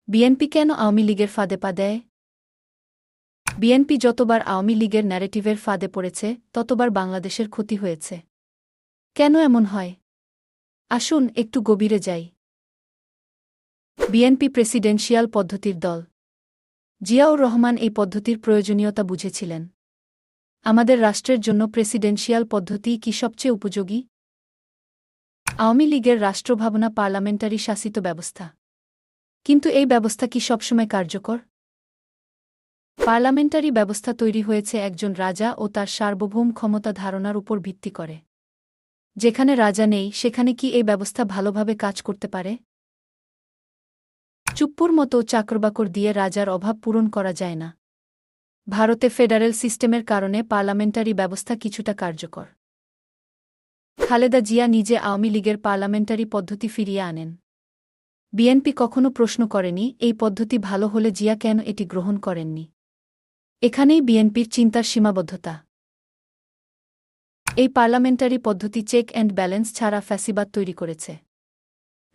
BNP কেন আওয়ামী লীগের ফাঁদে পা দেয়? বিএনপি যতবার আওয়ামী লীগের ন্যারেটিভের ফাঁদে পড়েছে ততবার বাংলাদেশের ক্ষতি হয়েছে। কেন এমন হয়? আসুন একটু গভীরে যাই। বিএনপি প্রেসিডেন্সিয়াল পদ্ধতির দল। জিয়াউর রহমান এই পদ্ধতির প্রয়োজনীয়তা বুঝেছিলেন। আমাদের রাষ্ট্রের জন্য প্রেসিডেন্সিয়াল পদ্ধতিই কি সবচেয়ে উপযোগী? আওয়ামী লীগের রাষ্ট্রভাবনা পার্লামেন্টারি শাসিত ব্যবস্থা। কিন্তু এই ব্যবস্থা কি সবসময় কার্যকর? পার্লামেন্টারি ব্যবস্থা তৈরি হয়েছে একজন রাজা ও তার সার্বভৌম ক্ষমতা ধারণার উপর ভিত্তি করে। যেখানে রাজা নেই সেখানে কি এই ব্যবস্থা ভালোভাবে কাজ করতে পারে? চুপ্পুর মতো চাকরবাকর দিয়ে রাজার অভাব পূরণ করা যায় না। ভারতে ফেডারেল সিস্টেমের কারণে পার্লামেন্টারি ব্যবস্থা কিছুটা কার্যকর। খালেদা জিয়া নিজে আওয়ামী লীগের পার্লামেন্টারি পদ্ধতি ফিরিয়ে আনেন। বিএনপি কখনো প্রশ্ন করেনি এই পদ্ধতি ভালো হলে জিয়া কেন এটি গ্রহণ করেননি। এখানেই বিএনপির চিন্তার সীমাবদ্ধতা। এই পার্লামেন্টারি পদ্ধতি চেক অ্যান্ড ব্যালেন্স ছাড়া ফ্যাসিবাদ তৈরি করেছে।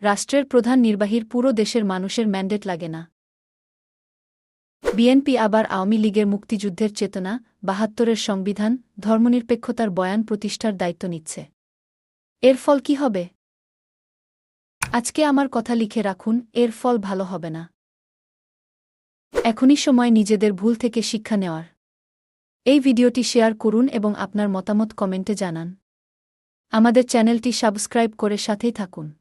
রাষ্ট্রের প্রধান নির্বাহীর পুরো দেশের মানুষের ম্যান্ডেট লাগে না। বিএনপি আবার আওয়ামী লীগের মুক্তিযুদ্ধের চেতনা, ৭২-এর সংবিধান, ধর্মনিরপেক্ষতার বয়ান প্রতিষ্ঠার দায়িত্ব নিচ্ছে। এর ফল কি হবে? আজকে আমার কথা লিখে রাখুন, এর ফল ভালো হবে না। এখনই সময় নিজেদের ভুল থেকে শিক্ষা নেওয়ার। এই ভিডিওটি শেয়ার করুন এবং আপনার মতামত কমেন্টে জানান। আমাদের চ্যানেলটি সাবস্ক্রাইব করে সাথেই থাকুন।